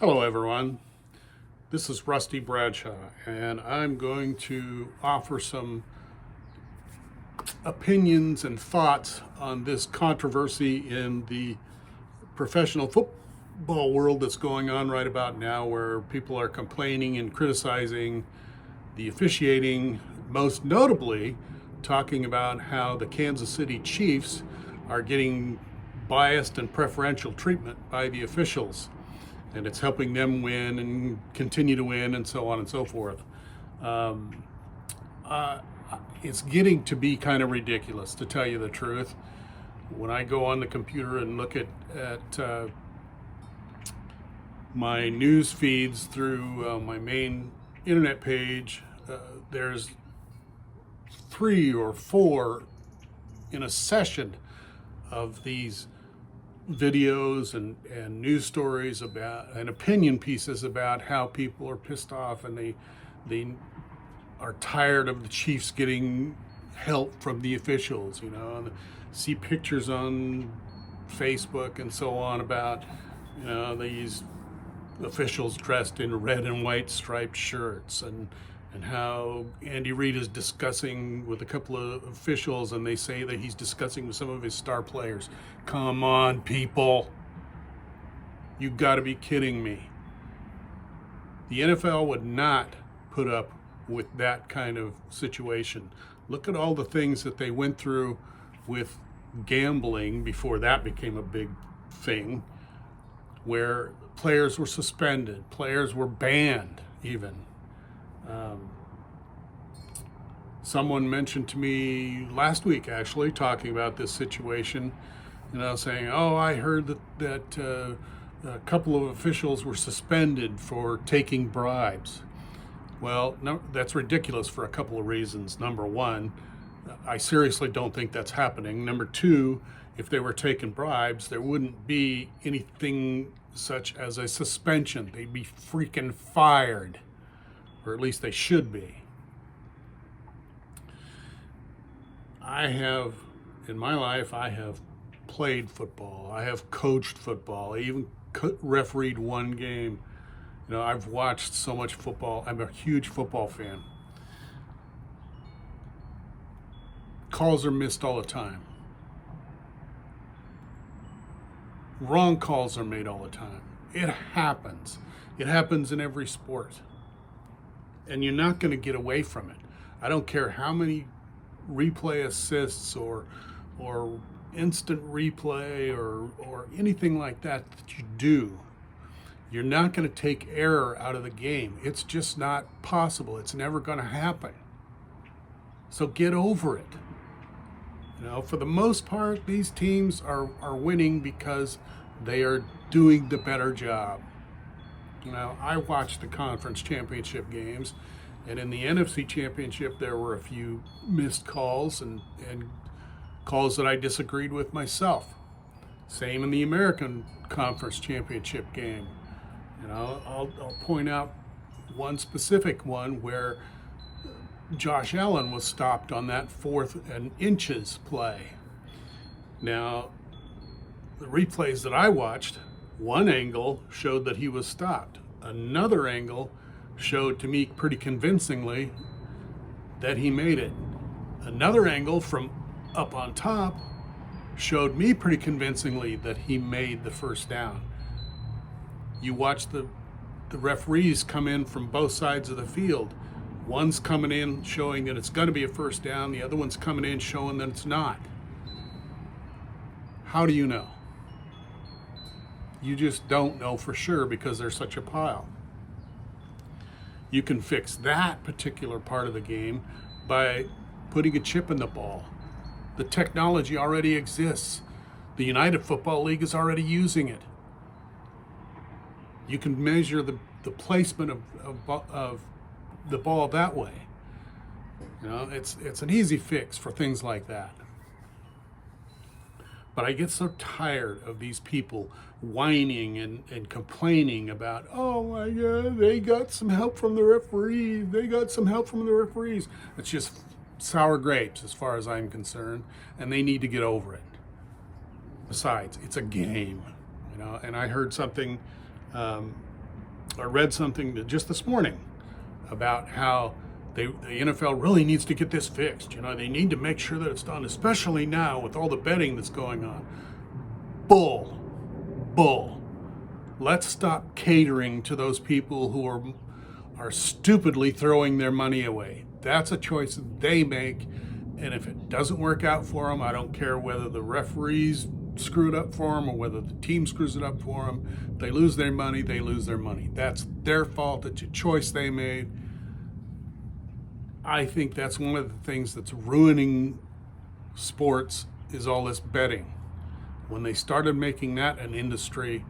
Hello, everyone. This is Rusty Bradshaw, and I'm going to offer some opinions and thoughts on this controversy in the professional football world that's going on right about now, where people are complaining and criticizing the officiating, most notably talking about how the Kansas City Chiefs are getting biased and preferential treatment by the officials, and it's helping them win and continue to win and so on and so forth. Um, uh, it's getting to be kind of ridiculous, to tell you the truth. When I go on the computer and look at my news feeds through my main internet page, there's 3 or 4 in a session of these videos and news stories about and opinion pieces about how people are pissed off and they are tired of the Chiefs getting help from the officials, and see pictures on Facebook and so on about, these officials dressed in red and white striped shirts, and how Andy Reid is discussing with a couple of officials, and they say that he's discussing with some of his star players. Come on, people. You've got to be kidding me. The NFL would not put up with that kind of situation. Look at all the things that they went through with gambling before that became a big thing, where players were suspended, players were banned even. Someone mentioned to me last week, actually, talking about this situation, saying, "Oh, I heard that a couple of officials were suspended for taking bribes." Well, no, that's ridiculous for a couple of reasons. Number one, I seriously don't think that's happening. Number two, if they were taking bribes, there wouldn't be anything such as a suspension. They'd be freaking fired, or at least they should be. In my life, I have played football. I have coached football. I even refereed one game. I've watched so much football. I'm a huge football fan. Calls are missed all the time. Wrong calls are made all the time. It happens. It happens in every sport. And you're not going to get away from it. I don't care how many replay assists or instant replay or anything like that you do. You're not going to take error out of the game. It's just not possible. It's never going to happen. So get over it. For the most part, these teams are winning because they are doing the better job. I watched the conference championship games, and in the NFC championship, there were a few missed calls and calls that I disagreed with myself. Same in the American Conference Championship game. I'll point out one specific one where Josh Allen was stopped on that 4th and inches play. Now, the replays that I watched, one angle showed that he was stopped. Another angle showed to me pretty convincingly that he made it. Another angle from up on top showed me pretty convincingly that he made the first down. You watch the referees come in from both sides of the field. One's coming in showing that it's going to be a first down. The other one's coming in showing that it's not. How do you know? You just don't know for sure because there's such a pile. You can fix that particular part of the game by putting a chip in the ball. The technology already exists. The United Football League is already using it. You can measure the placement of the ball that way. It's an easy fix for things like that. But I get so tired of these people whining and complaining about, oh my God, they got some help from the referees. They got some help from the referees. It's just sour grapes as far as I'm concerned, and they need to get over it. Besides, it's a game, and I heard something I read something just this morning about how the NFL really needs to get this fixed. They need to make sure that it's done, especially now with all the betting that's going on. Bull. Bull. Let's stop catering to those people who are stupidly throwing their money away. That's a choice that they make, and if it doesn't work out for them, I don't care whether the referees screw it up for them or whether the team screws it up for them. They lose their money, they lose their money. That's their fault. It's a choice they made. I think that's one of the things that's ruining sports is all this betting. When they started making that an industry,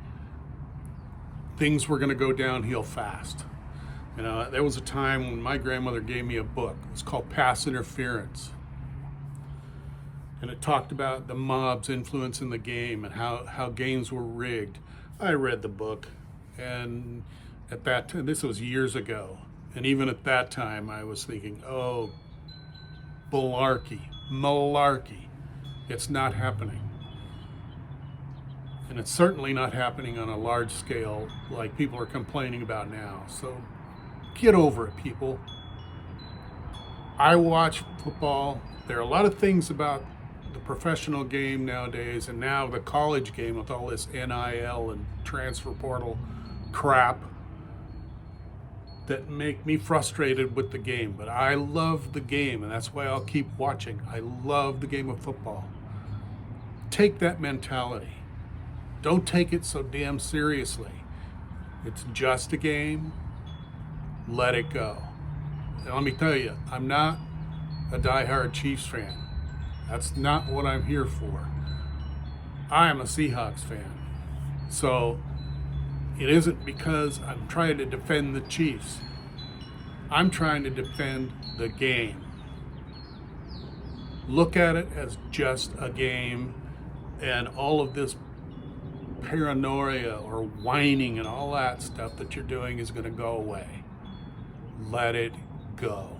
things were going to go downhill fast. There was a time when my grandmother gave me a book. It was called Pass Interference. And it talked about the mob's influence in the game and how games were rigged. I read the book, and at that time, this was years ago, and even at that time I was thinking, oh, malarkey. It's not happening. And it's certainly not happening on a large scale like people are complaining about now. So get over it, people. I watch football. There are a lot of things about the professional game nowadays, and now the college game with all this NIL and transfer portal crap, that make me frustrated with the game. But I love the game, and that's why I'll keep watching. I love the game of football. Take that mentality. Don't take it so damn seriously. It's just a game. Let it go. And let me tell you, I'm not a diehard Chiefs fan. That's not what I'm here for. I am a Seahawks fan. So it isn't because I'm trying to defend the Chiefs. I'm trying to defend the game. Look at it as just a game, and all of this paranoia or whining and all that stuff that you're doing is going to go away. Let it go.